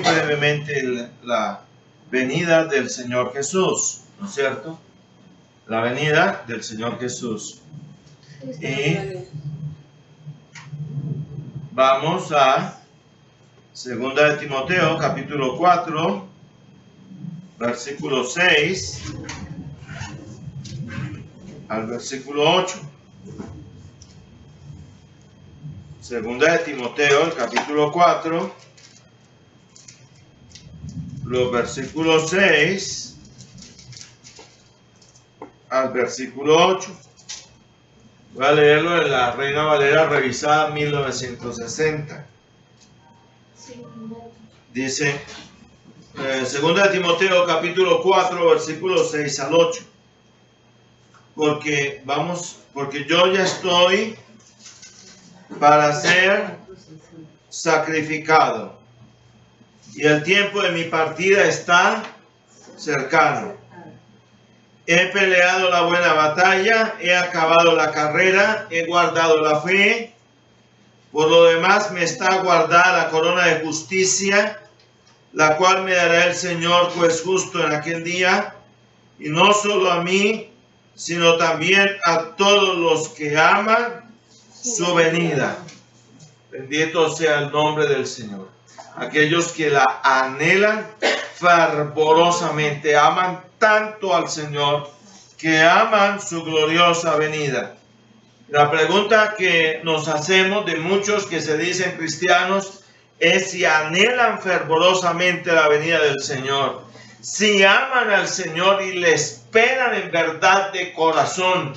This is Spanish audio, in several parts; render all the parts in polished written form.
brevemente la venida del Señor Jesús, ¿no es cierto? La venida del Señor Jesús. Y vamos a 2 de Timoteo, capítulo 4, versículo 6 al versículo 8. 2 de Timoteo, el capítulo 4, los versículos 6 al versículo 8. Voy a leerlo en la Reina Valera revisada 1960. Dice, 2 de Timoteo capítulo 4, versículos 6 al 8. Porque yo ya estoy para ser sacrificado, y el tiempo de mi partida está cercano. He peleado la buena batalla, he acabado la carrera, he guardado la fe. Por lo demás me está guardada la corona de justicia, la cual me dará el Señor juez justo en aquel día, y no solo a mí, sino también a todos los que aman su venida. Bendito sea el nombre del Señor. Aquellos que la anhelan fervorosamente, aman tanto al Señor, que aman su gloriosa venida. La pregunta que nos hacemos de muchos que se dicen cristianos es si anhelan fervorosamente la venida del Señor, si aman al Señor y le esperan en verdad de corazón,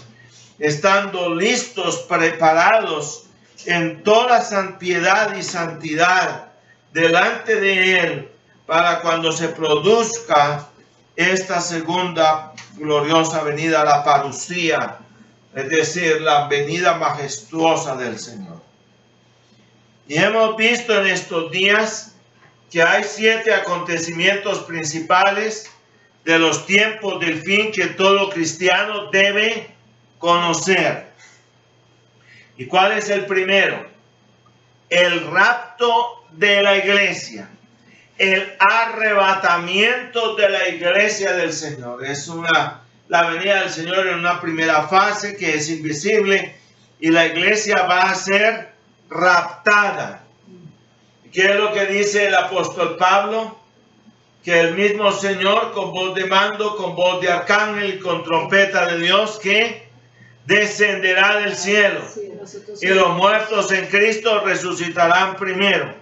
estando listos, preparados en toda piedad y santidad delante de Él, para cuando se produzca esta segunda gloriosa venida, la parucía, es decir, la venida majestuosa del Señor. Y hemos visto en estos días que hay 7 acontecimientos principales de los tiempos del fin que todo cristiano debe conocer. ¿Y cuál es el primero? El rapto de la iglesia. El arrebatamiento de la iglesia del Señor. Es la venida del Señor en una primera fase que es invisible, y la iglesia va a ser raptada. ¿Qué es lo que dice el apóstol Pablo? Que el mismo Señor, con voz de mando, con voz de arcángel y con trompeta de Dios, que descenderá del cielo, y los muertos en Cristo resucitarán primero.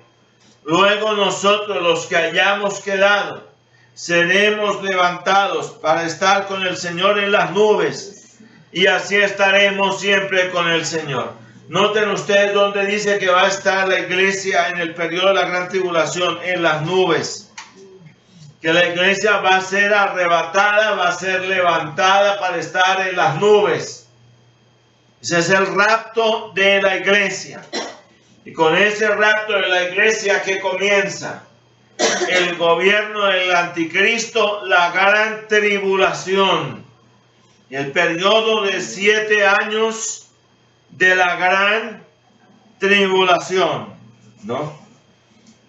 Luego nosotros, los que hayamos quedado, seremos levantados para estar con el Señor en las nubes, y así estaremos siempre con el Señor. Noten ustedes donde dice que va a estar la iglesia en el periodo de la gran tribulación, en las nubes. Que la iglesia va a ser arrebatada, va a ser levantada para estar en las nubes. Ese es el rapto de la iglesia. Y con ese rapto de la iglesia que comienza el gobierno del anticristo, la gran tribulación, el periodo de 7 años de la gran tribulación, ¿no?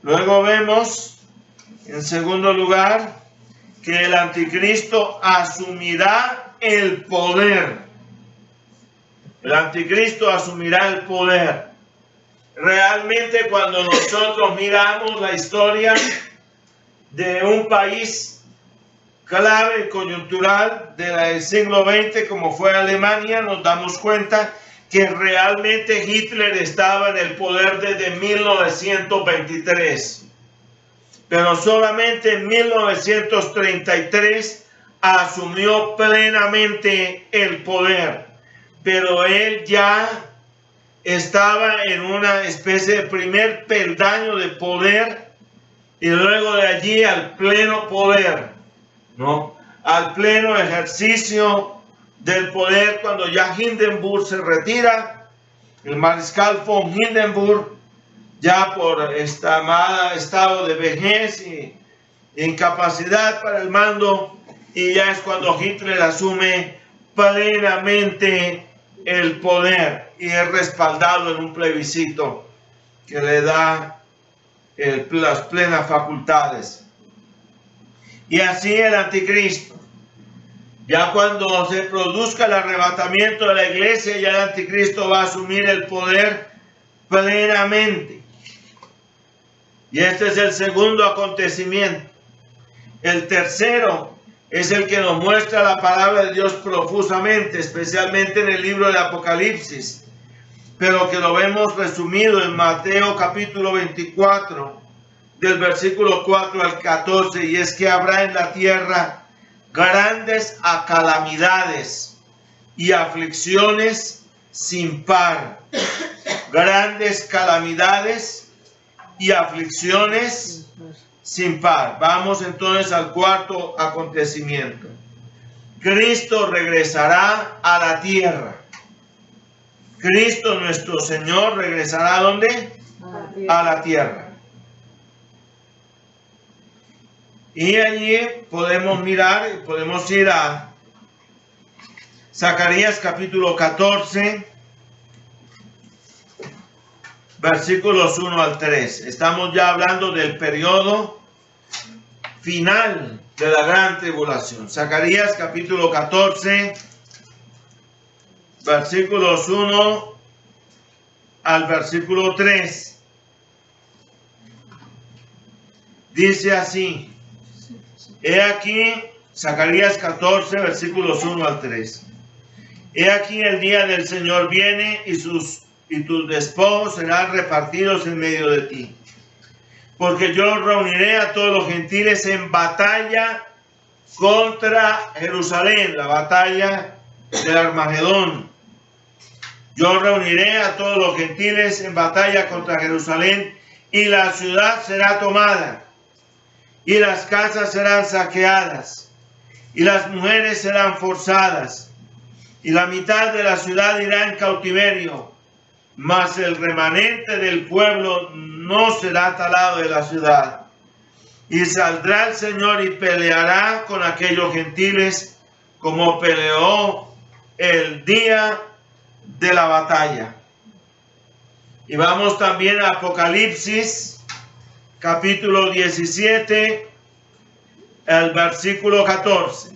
Luego vemos, en segundo lugar, que el anticristo asumirá el poder. El anticristo asumirá el poder. Realmente, cuando nosotros miramos la historia de un país clave, coyuntural del siglo XX, como fue Alemania, nos damos cuenta que realmente Hitler estaba en el poder desde 1923. Pero solamente en 1933 asumió plenamente el poder. Pero él ya estaba en una especie de primer peldaño de poder, y luego de allí al pleno poder, ¿no? Al pleno ejercicio del poder, cuando ya Hindenburg se retira, el mariscal von Hindenburg, ya por estado de vejez y incapacidad para el mando, y ya es cuando Hitler asume plenamente el poder, y es respaldado en un plebiscito que le da las plenas facultades. Y así el anticristo, ya cuando se produzca el arrebatamiento de la iglesia, ya el anticristo va a asumir el poder plenamente. Y este es el segundo acontecimiento. El tercero es el que nos muestra la palabra de Dios profusamente, especialmente en el libro de Apocalipsis, pero que lo vemos resumido en Mateo capítulo 24, del versículo 4 al 14, y es que habrá en la tierra grandes calamidades y aflicciones sin par. Grandes calamidades y aflicciones sin par. Vamos entonces al cuarto acontecimiento. Cristo regresará a la tierra. Cristo nuestro Señor regresará ¿a dónde? A la tierra. Y allí podemos mirar, podemos ir a Zacarías capítulo 14, versículos 1 al 3. Estamos ya hablando del periodo final de la gran tribulación. Zacarías capítulo 14, versículos 1 al versículo 3. Dice así. He aquí, Zacarías 14, versículos 1 al 3. He aquí el día del Señor viene y tus despojos serán repartidos en medio de ti. Porque yo reuniré a todos los gentiles en batalla contra Jerusalén, la batalla del Armagedón. Yo reuniré a todos los gentiles en batalla contra Jerusalén y la ciudad será tomada. Y las casas serán saqueadas, y las mujeres serán forzadas, y la mitad de la ciudad irá en cautiverio, mas el remanente del pueblo no será talado de la ciudad. Y saldrá el Señor y peleará con aquellos gentiles, como peleó el día de la batalla. Y vamos también a Apocalipsis, capítulo 17, el versículo 14.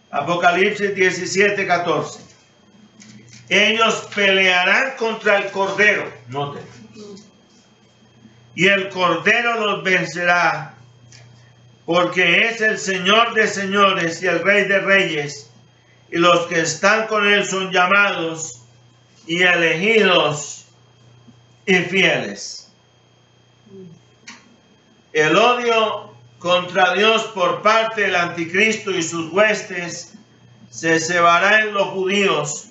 Apocalipsis 17, 14. Ellos pelearán contra el Cordero, noten, y el Cordero los vencerá, porque es el Señor de señores y el Rey de reyes, y los que están con él son llamados y elegidos y fieles. El odio contra Dios por parte del anticristo y sus huestes se cebará en los judíos,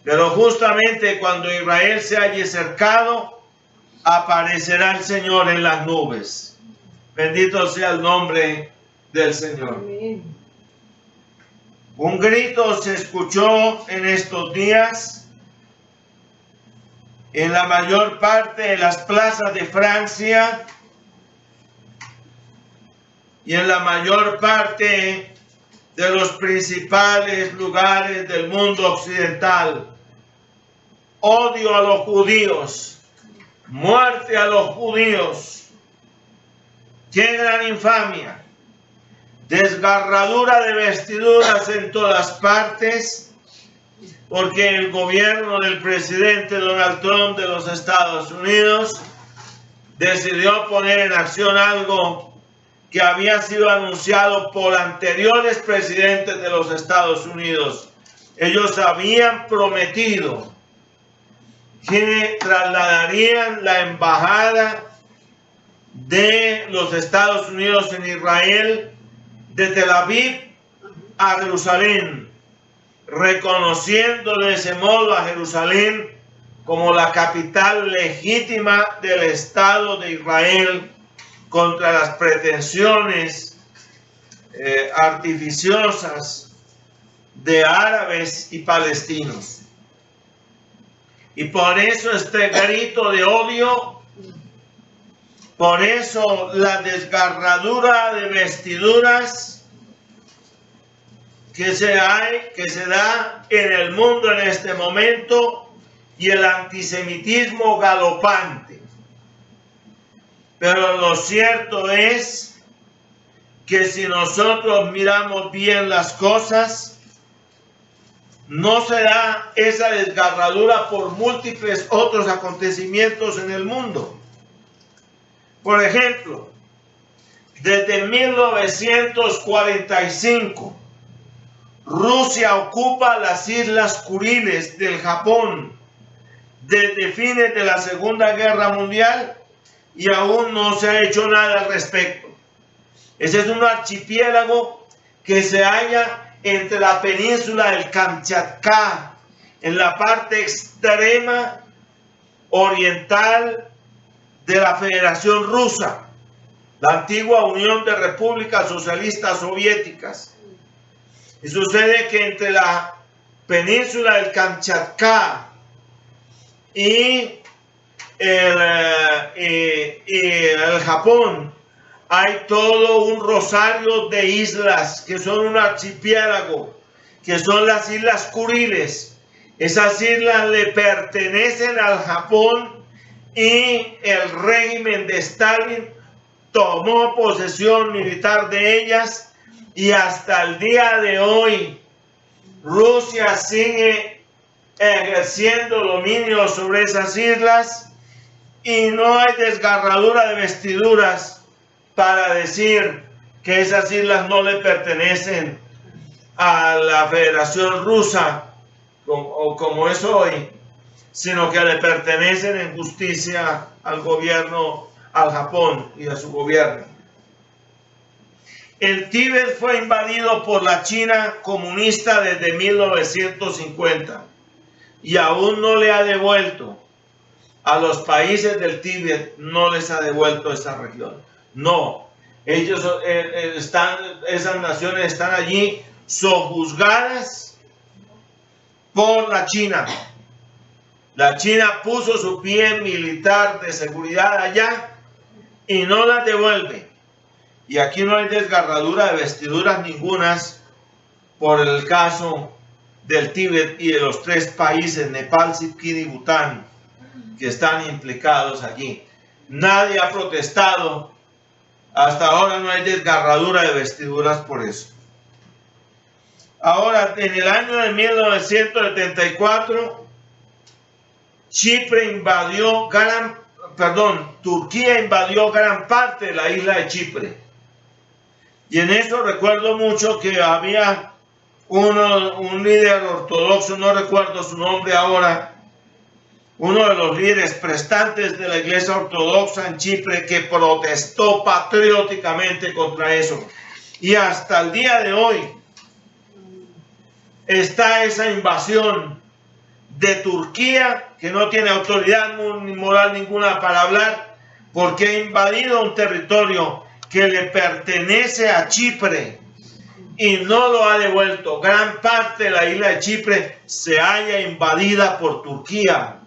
pero justamente cuando Israel se halle cercado, aparecerá el Señor en las nubes. Bendito sea el nombre del Señor. Amén. Un grito se escuchó en estos días en la mayor parte de las plazas de Francia y en la mayor parte de los principales lugares del mundo occidental. Odio a los judíos, muerte a los judíos. ¡Qué gran infamia! Desgarradura de vestiduras en todas partes, porque el gobierno del presidente Donald Trump de los Estados Unidos decidió poner en acción algo que había sido anunciado por anteriores presidentes de los Estados Unidos. Ellos habían prometido que trasladarían la embajada de los Estados Unidos en Israel de Tel Aviv a Jerusalén, reconociendo de ese modo a Jerusalén como la capital legítima del Estado de Israel contra las pretensiones artificiosas de árabes y palestinos. Y por eso este grito de odio, por eso la desgarradura de vestiduras que se da en el mundo en este momento, y el antisemitismo galopante. Pero lo cierto es que si nosotros miramos bien las cosas, no será esa desgarradura por múltiples otros acontecimientos en el mundo. Por ejemplo, desde 1945, Rusia ocupa las Islas Kuriles del Japón desde fines de la Segunda Guerra Mundial y aún no se ha hecho nada al respecto. Ese es un archipiélago que se halla entre la península del Kamchatka, en la parte extrema oriental de la Federación Rusa, la antigua Unión de Repúblicas Socialistas Soviéticas. Y sucede que entre la península del Kamchatka y el Japón hay todo un rosario de islas que son un archipiélago, que son las Islas Kuriles. Esas islas le pertenecen al Japón y el régimen de Stalin tomó posesión militar de ellas. Y hasta el día de hoy, Rusia sigue ejerciendo dominio sobre esas islas y no hay desgarradura de vestiduras para decir que esas islas no le pertenecen a la Federación Rusa, como es hoy, sino que le pertenecen en justicia al gobierno, al Japón y a su gobierno. El Tíbet fue invadido por la China comunista desde 1950 y aún no le ha devuelto a los países del Tíbet, no les ha devuelto esa región. No, ellos esas naciones están allí sojuzgadas por la China. La China puso su pie militar de seguridad allá y no las devuelve. Y aquí no hay desgarradura de vestiduras ningunas por el caso del Tíbet y de los 3 países, Nepal, Sikkim y Bután, que están implicados allí. Nadie ha protestado. Hasta ahora no hay desgarradura de vestiduras por eso. Ahora, en el año de 1974, Turquía invadió gran parte de la isla de Chipre. Y en eso recuerdo mucho que había un líder ortodoxo, no recuerdo su nombre ahora, uno de los líderes prestantes de la iglesia ortodoxa en Chipre, que protestó patrióticamente contra eso. Y hasta el día de hoy está esa invasión de Turquía, que no tiene autoridad ni moral ninguna para hablar, porque ha invadido un territorio que le pertenece a Chipre y no lo ha devuelto. Gran parte de la isla de Chipre se halla invadida por Turquía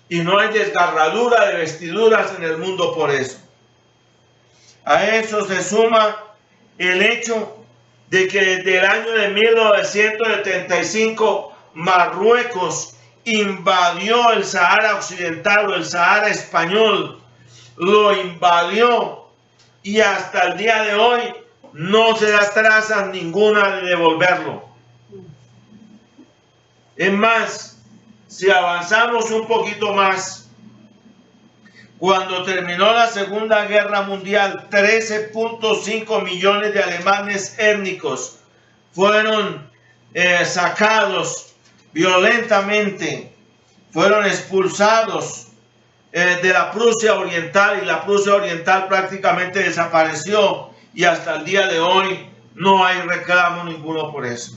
y no hay desgarradura de vestiduras en el mundo por eso. A eso se suma el hecho de que desde el año de 1975 Marruecos invadió el Sahara Occidental o el Sahara Español, lo invadió. Y hasta el día de hoy no se da trazas ninguna de devolverlo. Es más, si avanzamos un poquito más, cuando terminó la Segunda Guerra Mundial, 13.5 millones de alemanes étnicos fueron sacados violentamente, fueron expulsados de la Prusia Oriental, y la Prusia Oriental prácticamente desapareció y hasta el día de hoy no hay reclamo ninguno por eso.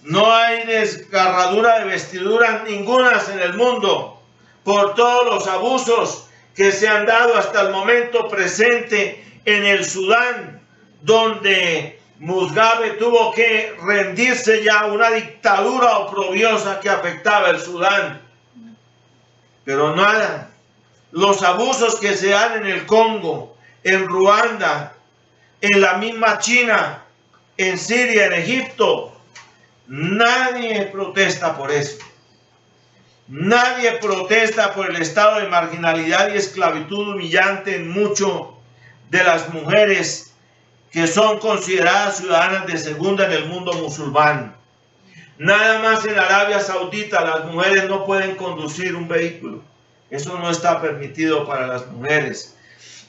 No hay desgarradura de vestiduras ningunas en el mundo por todos los abusos que se han dado hasta el momento presente en el Sudán, donde Mugabe tuvo que rendirse ya a una dictadura oprobiosa que afectaba el Sudán. Pero nada, los abusos que se dan en el Congo, en Ruanda, en la misma China, en Siria, en Egipto, nadie protesta por eso. Nadie protesta por el estado de marginalidad y esclavitud humillante en muchas de las mujeres que son consideradas ciudadanas de segunda en el mundo musulmán. Nada más en Arabia Saudita las mujeres no pueden conducir un vehículo. Eso no está permitido para las mujeres.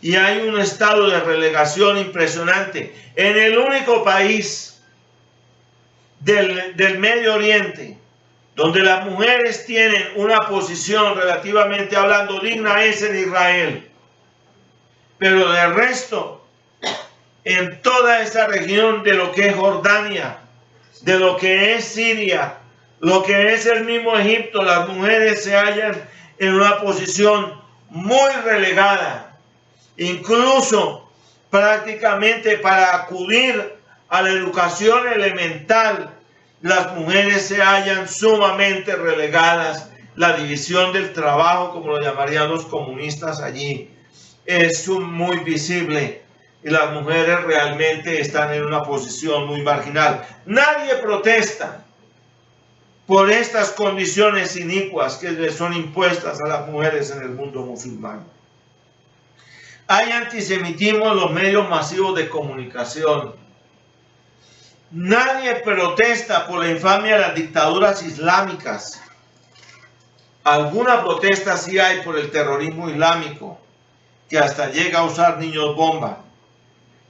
Y hay un estado de relegación impresionante. En el único país del Medio Oriente donde las mujeres tienen una posición relativamente hablando digna es en Israel. Pero de resto, en toda esa región de lo que es Jordania, de lo que es Siria, lo que es el mismo Egipto, las mujeres se hallan en una posición muy relegada. Incluso prácticamente para acudir a la educación elemental, las mujeres se hallan sumamente relegadas. La división del trabajo, como lo llamarían los comunistas allí, es muy visible. Y las mujeres realmente están en una posición muy marginal. Nadie protesta por estas condiciones inicuas que le son impuestas a las mujeres en el mundo musulmán. Hay antisemitismo en los medios masivos de comunicación. Nadie protesta por la infamia de las dictaduras islámicas. Alguna protesta sí hay por el terrorismo islámico, que hasta llega a usar niños bomba.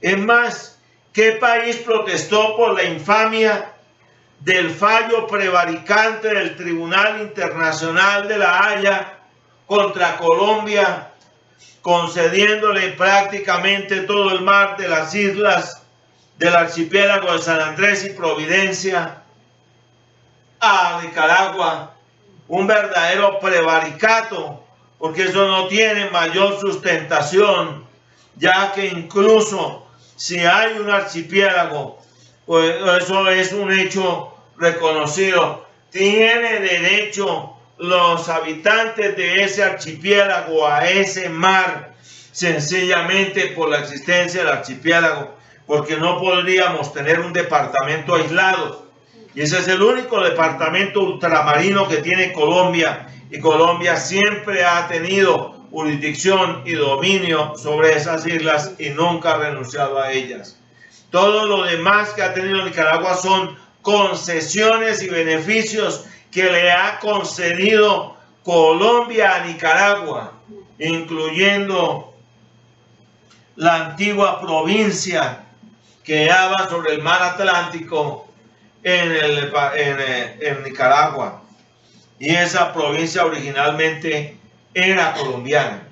Es más, ¿qué país protestó por la infamia del fallo prevaricante del Tribunal Internacional de La Haya contra Colombia, concediéndole prácticamente todo el mar de las islas del archipiélago de San Andrés y Providencia a Nicaragua? Un verdadero prevaricato, porque eso no tiene mayor sustentación, ya que incluso si hay un archipiélago, pues eso es un hecho reconocido. Tiene derecho los habitantes de ese archipiélago a ese mar, sencillamente por la existencia del archipiélago, porque no podríamos tener un departamento aislado. Y ese es el único departamento ultramarino que tiene Colombia, y Colombia siempre ha tenido jurisdicción y dominio sobre esas islas y nunca ha renunciado a ellas. Todo lo demás que ha tenido Nicaragua son concesiones y beneficios que le ha concedido Colombia a Nicaragua, incluyendo la antigua provincia que daba sobre el mar Atlántico en Nicaragua. Y esa provincia originalmente era colombiana.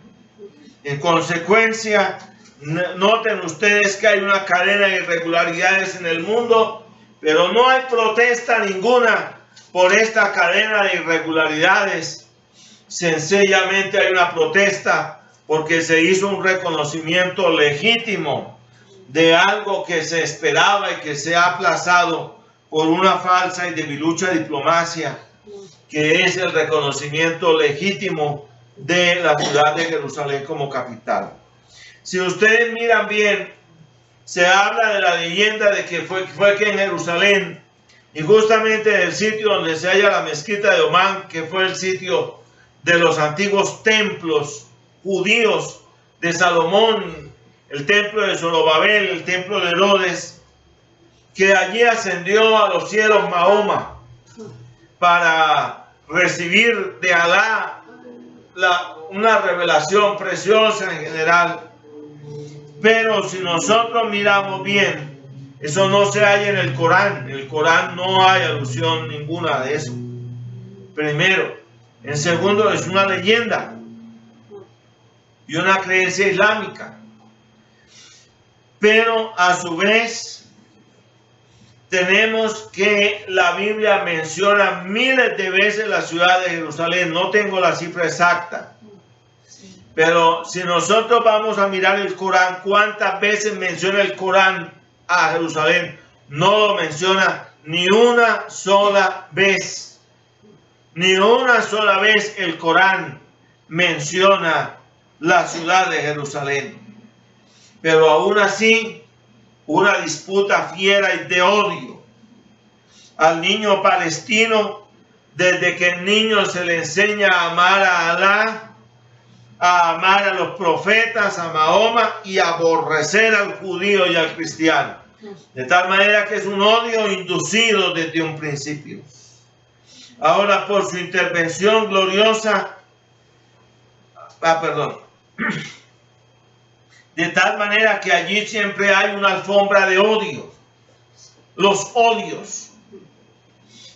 En consecuencia, noten ustedes que hay una cadena de irregularidades en el mundo, pero no hay protesta ninguna por esta cadena de irregularidades. Sencillamente hay una protesta porque se hizo un reconocimiento legítimo de algo que se esperaba y que se ha aplazado por una falsa y debilucha diplomacia, que es el reconocimiento legítimo de la ciudad de Jerusalén como capital. Si ustedes miran bien, se habla de la leyenda de que fue que en Jerusalén, y justamente en el sitio donde se halla la mezquita de Omán, que fue el sitio de los antiguos templos judíos de Salomón, el templo de Zorobabel, el templo de Herodes, que allí ascendió a los cielos Mahoma para recibir de Alá una revelación preciosa en general. Pero si nosotros miramos bien, eso no se halla en el Corán. En el Corán no hay alusión ninguna de eso. Primero. En segundo, es una leyenda y una creencia islámica. Pero a su vez, tenemos que la Biblia menciona miles de veces la ciudad de Jerusalén. No tengo la cifra exacta. Pero si nosotros vamos a mirar el Corán, ¿cuántas veces menciona el Corán a Jerusalén? No lo menciona ni una sola vez. Ni una sola vez el Corán menciona la ciudad de Jerusalén. Pero aún así, una disputa fiera y de odio al niño palestino Desde que el niño se le enseña a amar a Alá, a amar a los profetas, a Mahoma y a aborrecer al judío y al cristiano. De tal manera que es un odio inducido desde un principio. Ahora, por su intervención gloriosa, de tal manera que allí siempre hay una alfombra de odio, los odios.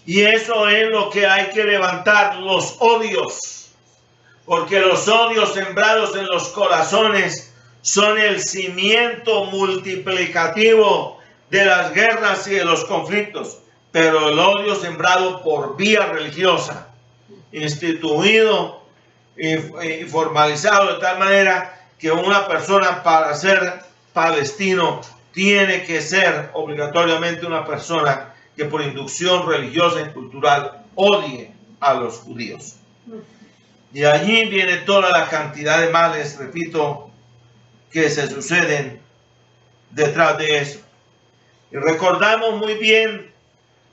Y eso es lo que hay que levantar, los odios. Porque los odios sembrados en los corazones son el cimiento multiplicativo de las guerras y de los conflictos. Pero el odio sembrado por vía religiosa, instituido y formalizado de tal manera que una persona para ser palestino tiene que ser obligatoriamente una persona que por inducción religiosa y cultural odie a los judíos. Y allí viene toda la cantidad de males, repito, que se suceden detrás de eso. Y recordamos muy bien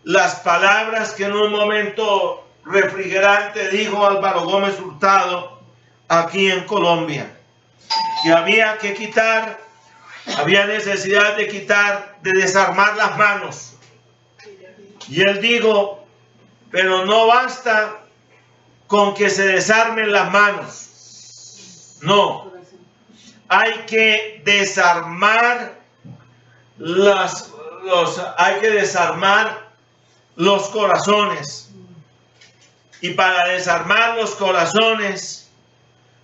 las palabras que en un momento refrigerante dijo Álvaro Gómez Hurtado aquí en Colombia, que había que quitar, había necesidad de quitar, de desarmar las manos. Y él dijo, pero no basta con que se desarmen las manos. No, hay que desarmar los corazones. Y para desarmar los corazones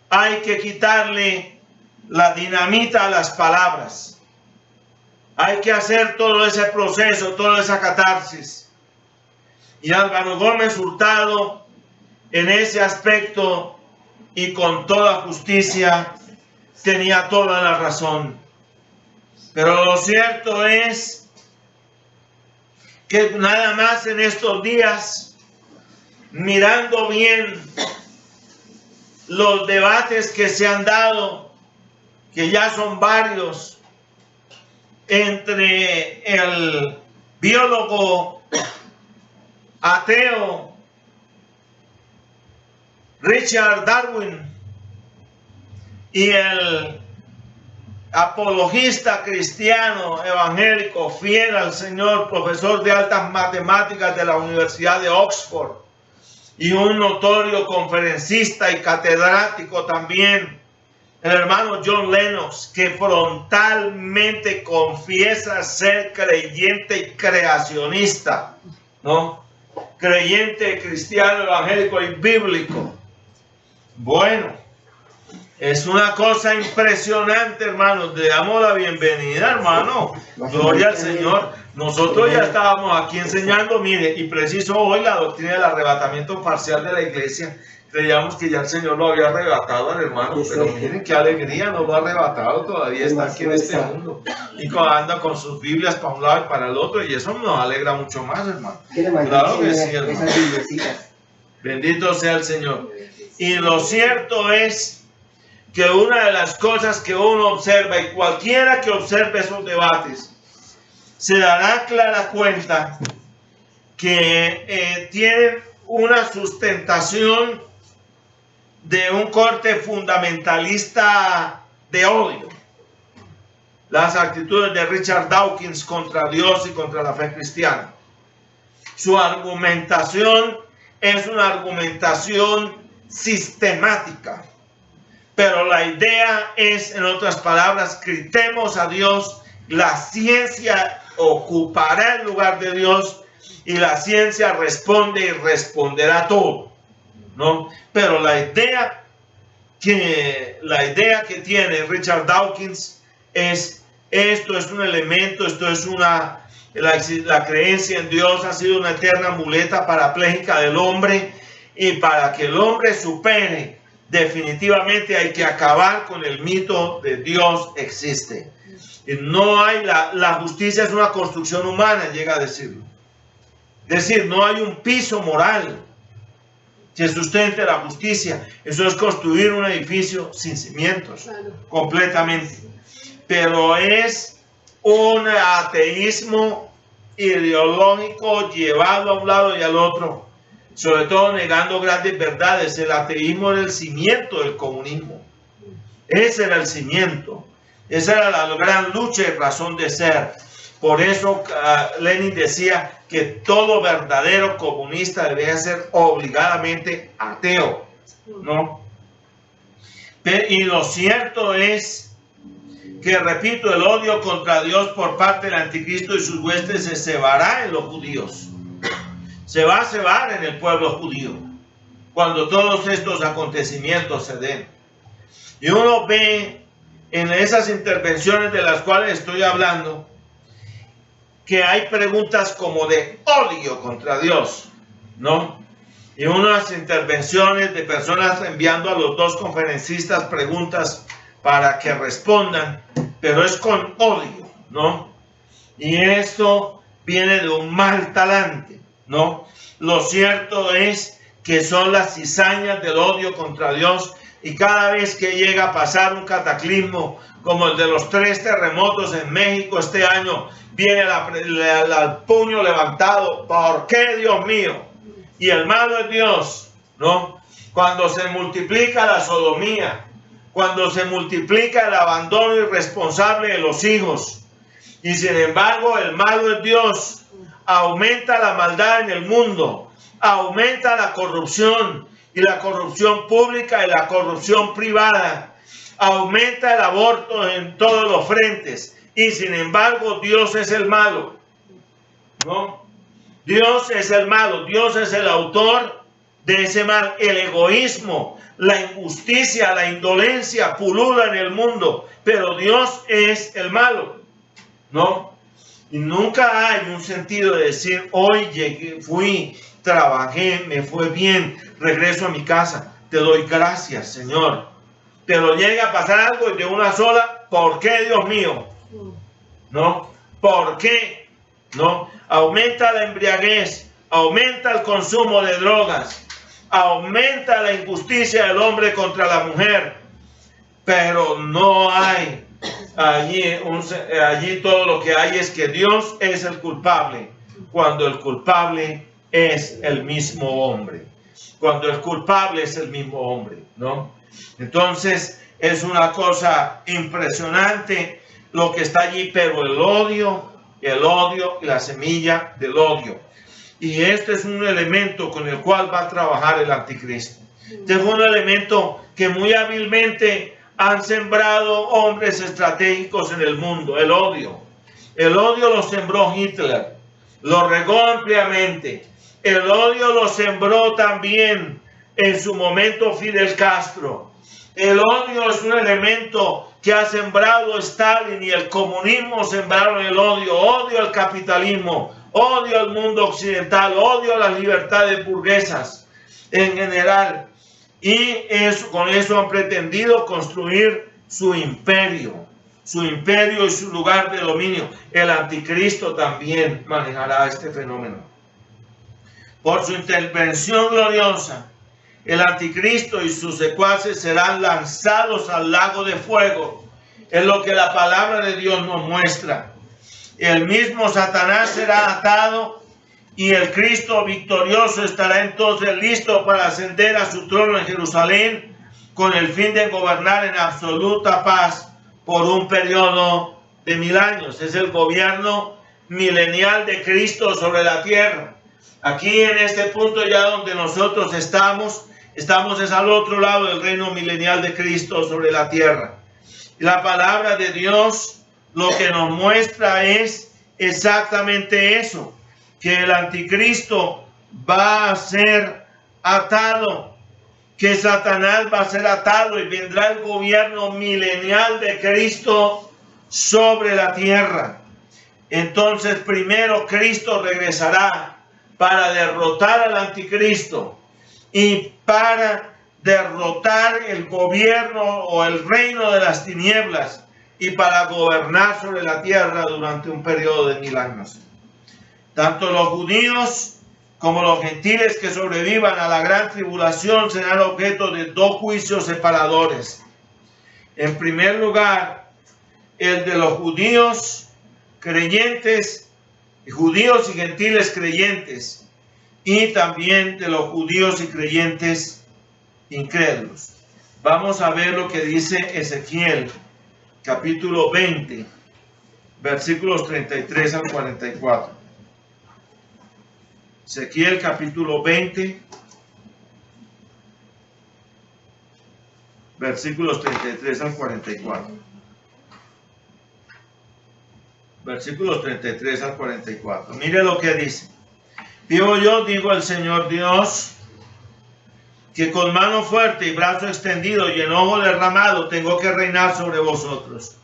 hay que quitarle la dinamita a las palabras. Hay que hacer todo ese proceso, toda esa catarsis. Y Álvaro Gómez Hurtado, en ese aspecto y con toda justicia, tenía toda la razón. Pero lo cierto es que nada más en estos días, mirando bien los debates que se han dado, que ya son varios, entre el biólogo ateo Richard Darwin y el apologista cristiano evangélico fiel al Señor, profesor de altas matemáticas de la Universidad de Oxford y un notorio conferencista y catedrático también, el hermano John Lennox, que frontalmente confiesa ser creyente y creacionista, ¿no? Creyente, cristiano, evangélico y bíblico. Bueno, es una cosa impresionante, hermanos. Le damos la bienvenida, hermano. Gloria al Señor. Nosotros ya estábamos aquí enseñando, mire, y preciso hoy la doctrina del arrebatamiento parcial de la iglesia. Creíamos que ya el Señor lo había arrebatado al hermano, pero miren qué alegría, no lo ha arrebatado, todavía está aquí en este mundo. Y anda con sus Biblias para un lado y para el otro, y eso nos alegra mucho más, hermano. Claro que sí, hermano. Bendito sea el Señor. Y lo cierto es que una de las cosas que uno observa, y cualquiera que observe esos debates, se dará clara cuenta que tienen una sustentación de un corte fundamentalista de odio. Las actitudes de Richard Dawkins contra Dios y contra la fe cristiana. Su argumentación es una argumentación sistemática. Pero la idea es, en otras palabras, gritemos a Dios, la ciencia ocupará el lugar de Dios y la ciencia responde y responderá todo, ¿no? Pero la idea que tiene Richard Dawkins es, esto es un elemento, esto es la creencia en Dios ha sido una eterna muleta parapléjica del hombre, y para que el hombre supere definitivamente hay que acabar con el mito de Dios existe. Y no hay la justicia es una construcción humana, llega a decirlo. Es decir, no hay un piso moral que sustente la justicia. Eso es construir un edificio sin cimientos, completamente. Pero es un ateísmo ideológico llevado a un lado y al otro, sobre todo negando grandes verdades. El ateísmo era el cimiento del comunismo. Ese era el cimiento. Esa era la gran lucha y razón de ser. Por eso Lenin decía que todo verdadero comunista debía ser obligadamente ateo, ¿no? Y lo cierto es que, repito, el odio contra Dios por parte del anticristo y sus huestes se cebará en los judíos. Se va a cebar en el pueblo judío cuando todos estos acontecimientos se den. Y uno ve en esas intervenciones de las cuales estoy hablando que hay preguntas como de odio contra Dios, ¿no? Y unas intervenciones de personas enviando a los dos conferencistas preguntas para que respondan, pero es con odio, ¿no? Y esto viene de un mal talante, ¿no? Lo cierto es que son las cizañas del odio contra Dios, y cada vez que llega a pasar un cataclismo como el de los 3 terremotos en México este año, viene el puño levantado. ¿Por qué, Dios mío? Y el malo es Dios, ¿no? Cuando se multiplica la sodomía, cuando se multiplica el abandono irresponsable de los hijos, y sin embargo el malo es Dios, aumenta la maldad en el mundo, aumenta la corrupción, y la corrupción pública y la corrupción privada, aumenta el aborto en todos los frentes, y sin embargo Dios es el malo, ¿no? Dios es el malo, Dios es el autor de ese mal. El egoísmo, la injusticia, la indolencia pululan en el mundo, pero Dios es el malo, ¿no? Y nunca hay un sentido de decir, hoy llegué, fui, trabajé, me fue bien, regreso a mi casa, te doy gracias, Señor. Pero llega a pasar algo y de una sola, ¿por qué, Dios mío? ¿No? ¿Por qué? ¿No? Aumenta la embriaguez, aumenta el consumo de drogas, aumenta la injusticia del hombre contra la mujer, pero no hay allí todo lo que hay es que Dios es el culpable, cuando el culpable es el mismo hombre, cuando el culpable es el mismo hombre, ¿no? Entonces es una cosa impresionante lo que está allí, pero el odio y la semilla del odio. Y este es un elemento con el cual va a trabajar el anticristo. Este es un elemento que muy hábilmente han sembrado hombres estratégicos en el mundo, el odio. El odio lo sembró Hitler, lo regó ampliamente. El odio lo sembró también en su momento Fidel Castro. El odio es un elemento que ha sembrado Stalin, y el comunismo sembraron el odio, odio al capitalismo, odio al mundo occidental, odio a las libertades burguesas en general. Y con eso han pretendido construir su imperio y su lugar de dominio. El anticristo también manejará este fenómeno. Por su intervención gloriosa, el anticristo y sus secuaces serán lanzados al lago de fuego. Es lo que la palabra de Dios nos muestra. El mismo Satanás será atado, y el Cristo victorioso estará entonces listo para ascender a su trono en Jerusalén, con el fin de gobernar en absoluta paz por un periodo de 1000 años. Es el gobierno milenial de Cristo sobre la tierra. Aquí en este punto ya donde nosotros estamos es al otro lado del reino milenial de Cristo sobre la tierra. Y la palabra de Dios lo que nos muestra es exactamente eso, que el anticristo va a ser atado, que Satanás va a ser atado, y vendrá el gobierno milenial de Cristo sobre la tierra. Entonces primero Cristo regresará para derrotar al anticristo y para derrotar el gobierno o el reino de las tinieblas, y para gobernar sobre la tierra durante un periodo de 1000 años. Tanto los judíos como los gentiles que sobrevivan a la gran tribulación serán objeto de 2 juicios separadores. En primer lugar, el de los judíos creyentes, judíos y gentiles creyentes, y también de los judíos y creyentes incrédulos. Vamos a ver lo que dice Ezequiel, capítulo 20, versículos 33 al 44. Ezequiel, capítulo 20, versículos 33 al 44. Versículos 33 al 44. Mire lo que dice. Vivo yo, digo el Señor Dios, que con mano fuerte y brazo extendido y enojo derramado tengo que reinar sobre vosotros.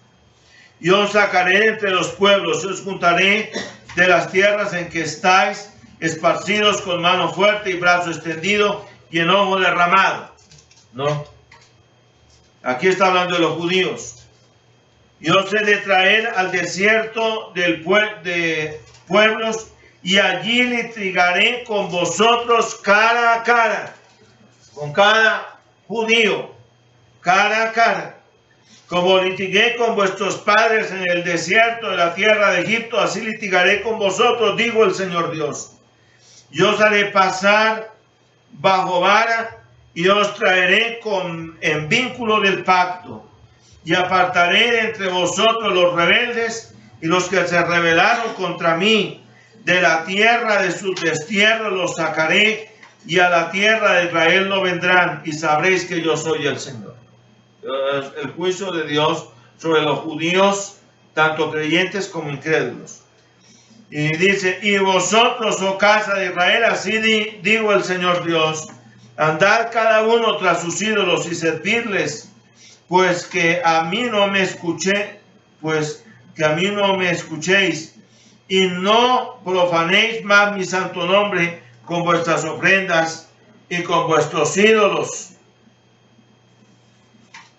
Y os sacaré entre los pueblos, y os juntaré de las tierras en que estáis, esparcidos con mano fuerte y brazo extendido y enojo derramado. No. Aquí está hablando de los judíos. Y os he de traer al desierto de pueblos, y allí litigaré con vosotros cara a cara, con cada judío, cara a cara. Como litigué con vuestros padres en el desierto de la tierra de Egipto, así litigaré con vosotros, digo el Señor Dios. Y os haré pasar bajo vara, y os traeré en vínculo del pacto, y apartaré de entre vosotros los rebeldes y los que se rebelaron contra mí. De la tierra de sus destierros los sacaré, y a la tierra de Israel no vendrán, y sabréis que yo soy el Señor. El juicio de Dios sobre los judíos, tanto creyentes como incrédulos. Y dice, y vosotros, oh casa de Israel, así digo el Señor Dios, andad cada uno tras sus ídolos y servirles, pues que a mí no me escuchéis, y no profanéis más mi santo nombre con vuestras ofrendas y con vuestros ídolos.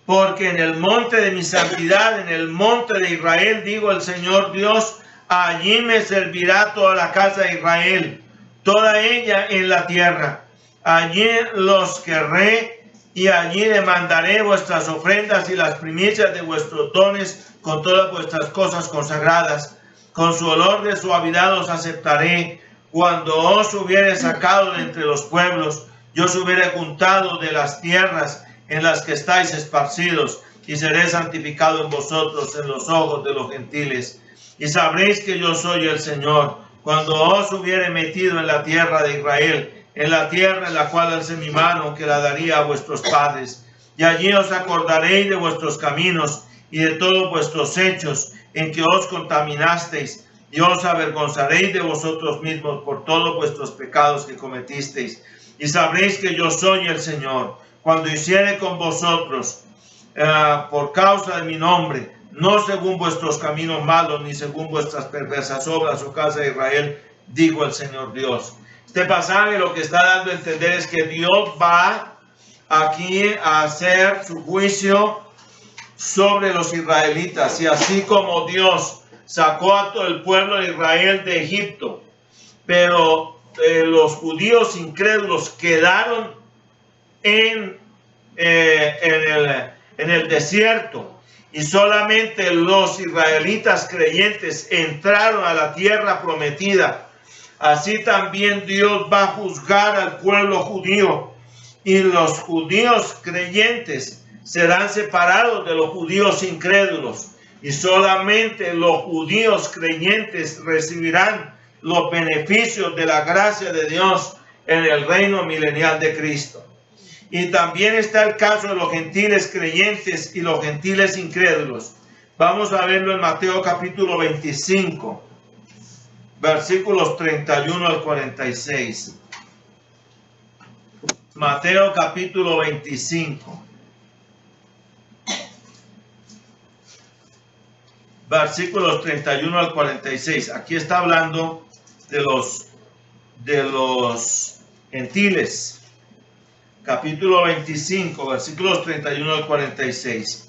Porque en el monte de mi santidad, en el monte de Israel, digo el Señor Dios, allí me servirá toda la casa de Israel, toda ella en la tierra. Allí los querré, y allí demandaré vuestras ofrendas y las primicias de vuestros dones con todas vuestras cosas consagradas. Con su olor de suavidad os aceptaré. Cuando os hubiere sacado de entre los pueblos, yo os hubiere juntado de las tierras en las que estáis esparcidos, y seré santificado en vosotros en los ojos de los gentiles. Y sabréis que yo soy el Señor, cuando os hubiere metido en la tierra de Israel, en la tierra en la cual alcé mi mano, que la daría a vuestros padres. Y allí os acordaréis de vuestros caminos y de todos vuestros hechos en que os contaminasteis, y os avergonzaréis de vosotros mismos por todos vuestros pecados que cometisteis. Y sabréis que yo soy el Señor, cuando hiciere con vosotros por causa de mi nombre, no según vuestros caminos malos, ni según vuestras perversas obras, oh casa de Israel, digo el Señor Dios. Este pasaje lo que está dando a entender es que Dios va aquí a hacer su juicio sobre los israelitas, y así como Dios sacó a todo el pueblo de Israel de Egipto, pero los judíos incrédulos quedaron en el desierto, y solamente los israelitas creyentes entraron a la tierra prometida. Así también Dios va a juzgar al pueblo judío, y los judíos creyentes serán separados de los judíos incrédulos, y solamente los judíos creyentes recibirán los beneficios de la gracia de Dios en el reino milenial de Cristo. Y también está el caso de los gentiles creyentes y los gentiles incrédulos. Vamos a verlo en Mateo capítulo 25, versículos 31 al 46. Mateo capítulo 25. Versículos 31 al 46. Aquí está hablando de los gentiles. Capítulo 25, versículos 31 al 46.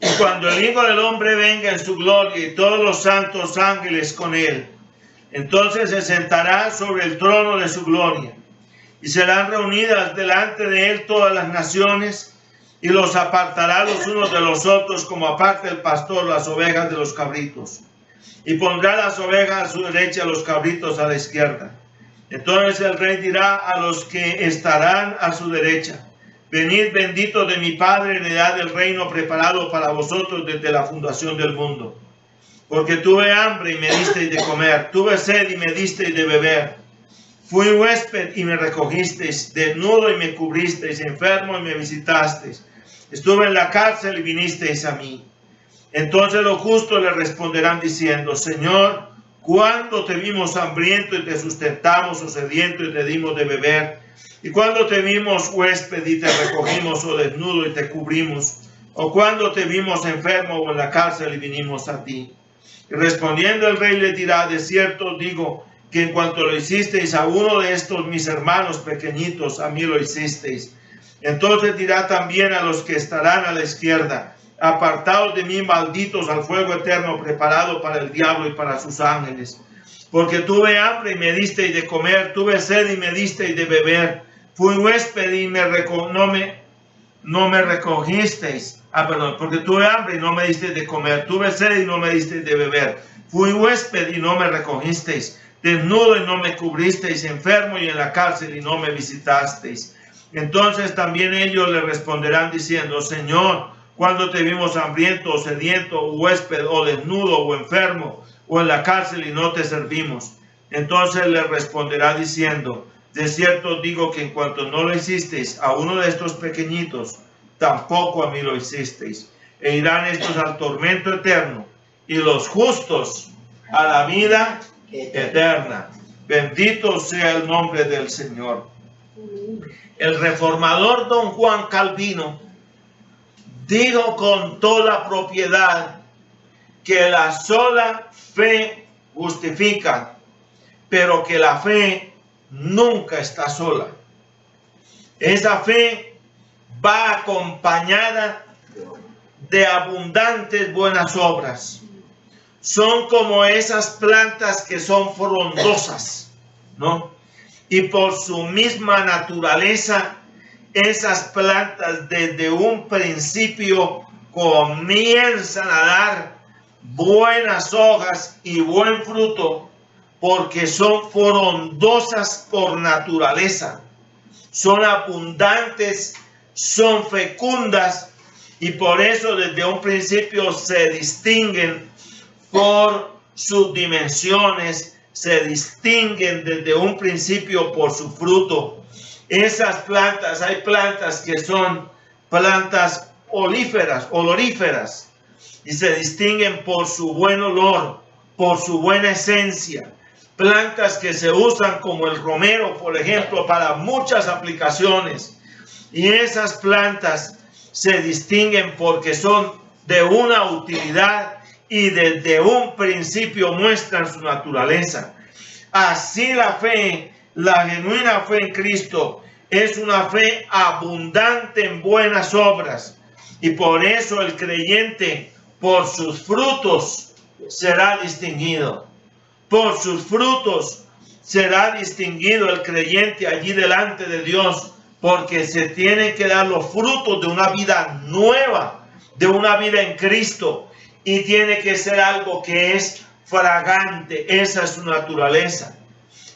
Y cuando el Hijo del Hombre venga en su gloria y todos los santos ángeles con él, entonces se sentará sobre el trono de su gloria, y serán reunidas delante de él todas las naciones, y los apartará los unos de los otros, como aparta el pastor las ovejas de los cabritos. Y pondrá las ovejas a su derecha y los cabritos a la izquierda. Entonces el rey dirá a los que estarán a su derecha: venid benditos de mi Padre, heredad del reino preparado para vosotros desde la fundación del mundo. Porque tuve hambre y me disteis de comer, tuve sed y me disteis de beber. Fui huésped y me recogisteis, desnudo y me cubristeis, enfermo y me visitasteis. Estuve en la cárcel y vinisteis a mí. Entonces los justos le responderán diciendo: Señor, ¿cuándo te vimos hambriento y te sustentamos, o sediento y te dimos de beber? ¿Y cuándo te vimos huésped y te recogimos, o desnudo y te cubrimos? ¿O cuándo te vimos enfermo o en la cárcel y vinimos a ti? Y respondiendo el rey le dirá: de cierto os digo que en cuanto lo hicisteis a uno de estos mis hermanos pequeñitos, a mí lo hicisteis. Entonces dirá también a los que estarán a la izquierda: apartaos de mí, malditos, al fuego eterno preparado para el diablo y para sus ángeles. Porque tuve hambre y me disteis de comer, tuve sed y me disteis de beber, fui huésped y no me recogisteis. Porque tuve hambre y no me disteis de comer, tuve sed y no me disteis de beber, fui huésped y no me recogisteis, desnudo y no me cubristeis, enfermo y en la cárcel y no me visitasteis. Entonces también ellos le responderán diciendo: Señor, ¿cuándo te vimos hambriento o sediento, o huésped o desnudo o enfermo o en la cárcel y no te servimos? Entonces le responderá diciendo: de cierto os digo que en cuanto no lo hicisteis a uno de estos pequeñitos, tampoco a mí lo hicisteis. E irán estos al tormento eterno, y los justos a la vida eterna. Bendito sea el nombre del Señor. El reformador don Juan Calvino dijo con toda propiedad que la sola fe justifica, pero que la fe nunca está sola. Esa fe va acompañada de abundantes buenas obras. Son como esas plantas que son frondosas, ¿no? Y por su misma naturaleza, esas plantas desde un principio comienzan a dar buenas hojas y buen fruto, porque son frondosas por naturaleza. Son abundantes, son fecundas, y por eso desde un principio se distinguen por sus dimensiones, se distinguen desde un principio por su fruto. Esas plantas, hay plantas que son plantas oloríferas, y se distinguen por su buen olor, por su buena esencia. Plantas que se usan como el romero, por ejemplo, para muchas aplicaciones. Y esas plantas se distinguen porque son de una utilidad y desde un principio muestran su naturaleza. Así la fe, la genuina fe en Cristo, es una fe abundante en buenas obras. Y por eso el creyente, por sus frutos, será distinguido. Por sus frutos será distinguido el creyente allí delante de Dios, porque se tienen que dar los frutos de una vida nueva, de una vida en Cristo, y tiene que ser algo que es fragante. Esa es su naturaleza.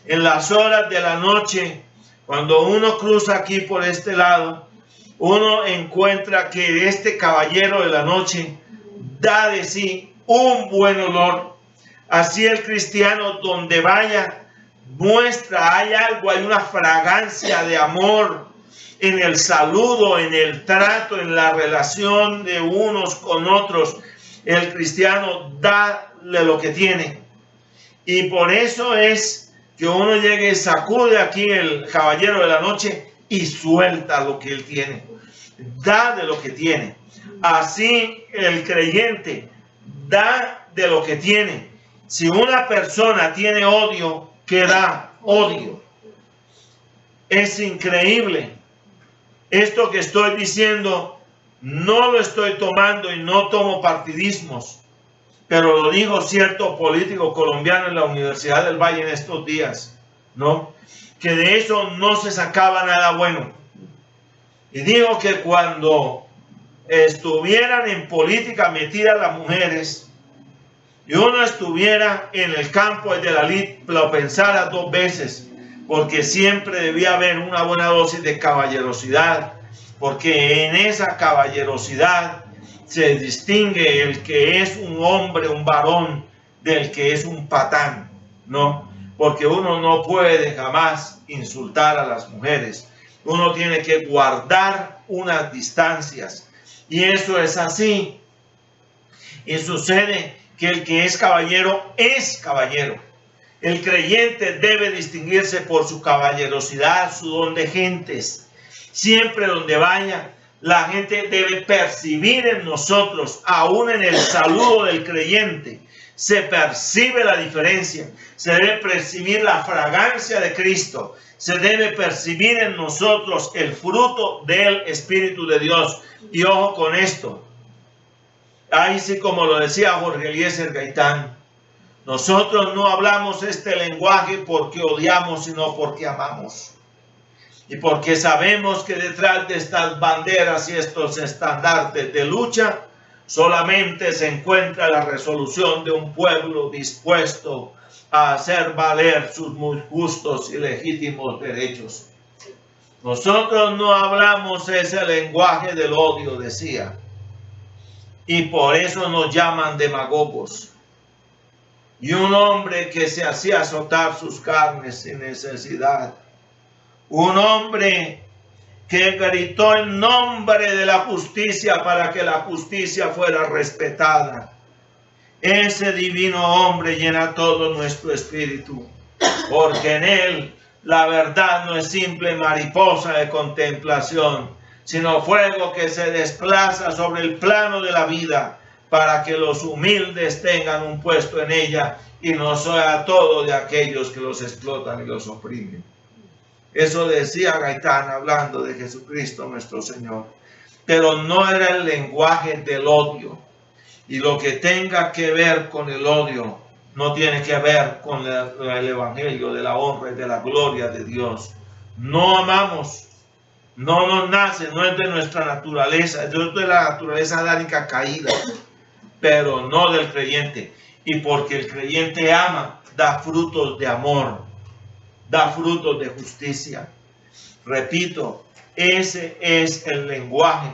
En las horas de la noche, cuando uno cruza aquí por este lado, uno encuentra que este caballero de la noche da de sí un buen olor. Así el cristiano, donde vaya, muestra, hay algo, hay una fragancia de amor en el saludo, en el trato, en la relación de unos con otros. El cristiano da de lo que tiene. Y por eso es que uno llegue y sacude aquí el caballero de la noche y suelta lo que él tiene. Da de lo que tiene. Así el creyente da de lo que tiene. Si una persona tiene odio, ¿qué da? Odio. Es increíble. Esto que estoy diciendo no lo estoy tomando y no tomo partidismos, pero lo dijo cierto político colombiano en la Universidad del Valle en estos días, ¿no? Que de eso no se sacaba nada bueno. Y dijo que cuando estuvieran en política metidas las mujeres, y uno estuviera en el campo de la lid, lo pensara dos veces, porque siempre debía haber una buena dosis de caballerosidad, porque en esa caballerosidad se distingue el que es un hombre, un varón, del que es un patán, ¿no? Porque uno no puede jamás insultar a las mujeres. Uno tiene que guardar unas distancias. Y eso es así. Y sucede que el que es caballero es caballero. El creyente debe distinguirse por su caballerosidad, su don de gentes. Siempre donde vaya, la gente debe percibir en nosotros, aún en el saludo del creyente, se percibe la diferencia. Se debe percibir la fragancia de Cristo. Se debe percibir en nosotros el fruto del Espíritu de Dios. Y ojo con esto. Ahí sí, como lo decía Jorge Eliezer Gaitán, nosotros no hablamos este lenguaje porque odiamos, sino porque amamos. Y porque sabemos que detrás de estas banderas y estos estandartes de lucha, solamente se encuentra la resolución de un pueblo dispuesto a hacer valer sus muy justos y legítimos derechos. Nosotros no hablamos ese lenguaje del odio, decía. Y por eso nos llaman demagogos. Y un hombre que se hacía azotar sus carnes sin necesidad. Un hombre que gritó en nombre de la justicia para que la justicia fuera respetada. Ese divino hombre llena todo nuestro espíritu, porque en él la verdad no es simple mariposa de contemplación, sino fuego que se desplaza sobre el plano de la vida para que los humildes tengan un puesto en ella y no sea todo de aquellos que los explotan y los oprimen. Eso decía Gaitán hablando de Jesucristo nuestro Señor. Pero no era el lenguaje del odio. Y lo que tenga que ver con el odio no tiene que ver con el evangelio de la honra y de la gloria de Dios. No amamos. No nos nace, no es de nuestra naturaleza. Es de la naturaleza adámica caída. Pero no del creyente. Y porque el creyente ama, da frutos de amor. Da frutos de justicia. Repito, ese es el lenguaje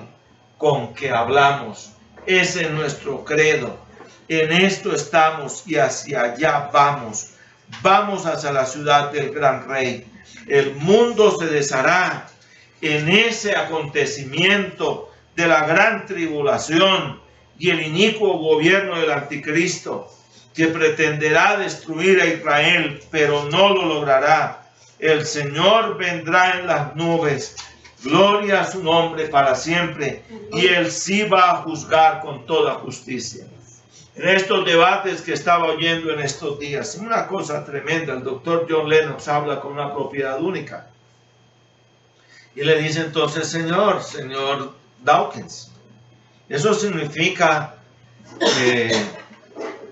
con que hablamos. Ese es nuestro credo. En esto estamos y hacia allá vamos. Vamos hacia la ciudad del gran rey. El mundo se deshará en ese acontecimiento de la gran tribulación y el inicuo gobierno del anticristo, que pretenderá destruir a Israel, pero no lo logrará. El Señor vendrá en las nubes. Gloria a su nombre para siempre. Y Él sí va a juzgar con toda justicia. En estos debates que estaba oyendo en estos días, una cosa tremenda. El doctor John Lennox habla con una propiedad única. Y le dice entonces, señor Dawkins, eso significa que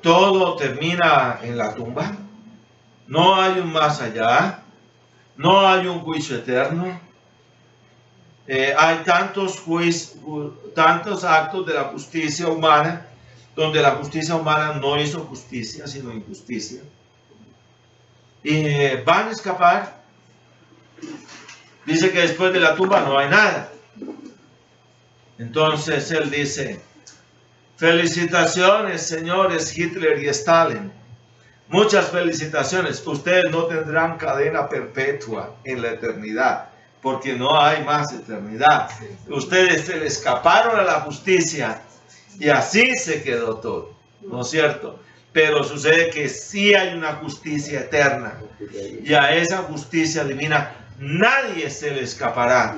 todo termina en la tumba. No hay un más allá. No hay un juicio eterno. Hay tantos actos de la justicia humana donde la justicia humana no hizo justicia, sino injusticia. Y van a escapar. Dice que después de la tumba no hay nada. Entonces él dice, felicitaciones, señores Hitler y Stalin. Muchas felicitaciones. Ustedes no tendrán cadena perpetua en la eternidad, porque no hay más eternidad. Ustedes se le escaparon a la justicia y así se quedó todo, ¿no es cierto? Pero sucede que sí hay una justicia eterna y a esa justicia divina nadie se le escapará.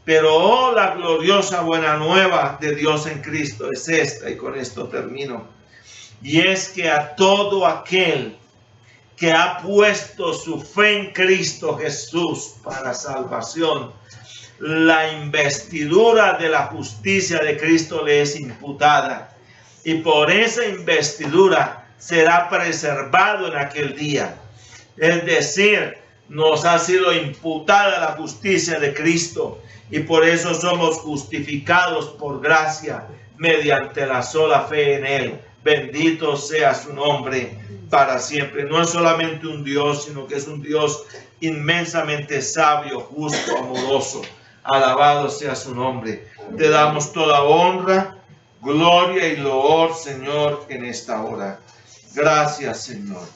Pero oh, la gloriosa buena nueva de Dios en Cristo es esta, y con esto termino. Y es que a todo aquel que ha puesto su fe en Cristo Jesús para salvación, la investidura de la justicia de Cristo le es imputada. Y por esa investidura será preservado en aquel día. Es decir, nos ha sido imputada la justicia de Cristo. Y por eso somos justificados por gracia mediante la sola fe en Él. Bendito sea su nombre para siempre. No es solamente un Dios, sino que es un Dios inmensamente sabio, justo, amoroso. Alabado sea su nombre. Te damos toda honra, gloria y loor, Señor, en esta hora. Gracias, Señor.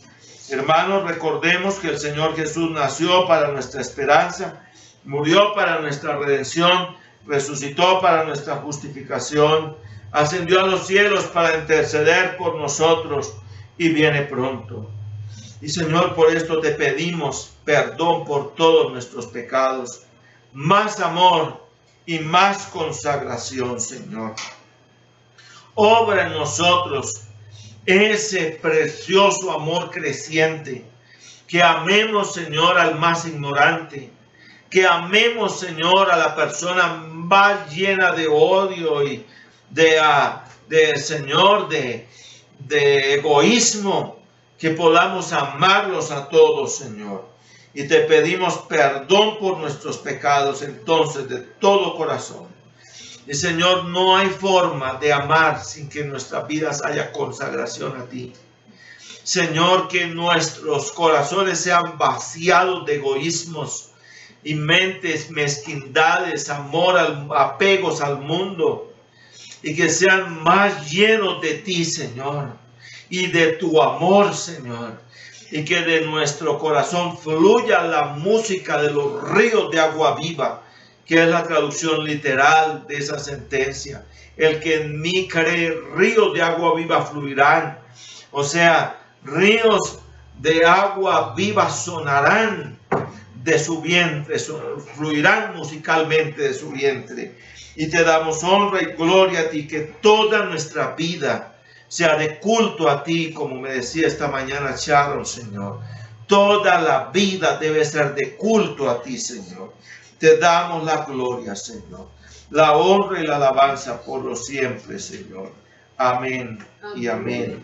Hermanos, recordemos que el Señor Jesús nació para nuestra esperanza, murió para nuestra redención, resucitó para nuestra justificación, ascendió a los cielos para interceder por nosotros y viene pronto. Y Señor, por esto te pedimos perdón por todos nuestros pecados, más amor y más consagración, Señor. Obra en nosotros ese precioso amor creciente, que amemos, Señor, al más ignorante, que amemos, Señor, a la persona más llena de odio y de egoísmo, que podamos amarlos a todos, Señor. Y te pedimos perdón por nuestros pecados, entonces, de todo corazón. Y Señor, no hay forma de amar sin que en nuestras vidas haya consagración a ti. Señor, que nuestros corazones sean vaciados de egoísmos y mentes, mezquindades, apegos al mundo. Y que sean más llenos de ti, Señor, y de tu amor, Señor. Y que de nuestro corazón fluya la música de los ríos de agua viva, que es la traducción literal de esa sentencia. El que en mí cree, ríos de agua viva fluirán. O sea, ríos de agua viva sonarán de su vientre, fluirán musicalmente de su vientre. Y te damos honra y gloria a ti, que toda nuestra vida sea de culto a ti, como me decía esta mañana Sharon, Señor. Toda la vida debe ser de culto a ti, Señor. Te damos la gloria, Señor, la honra y la alabanza por los siempre, Señor. Amén y amén.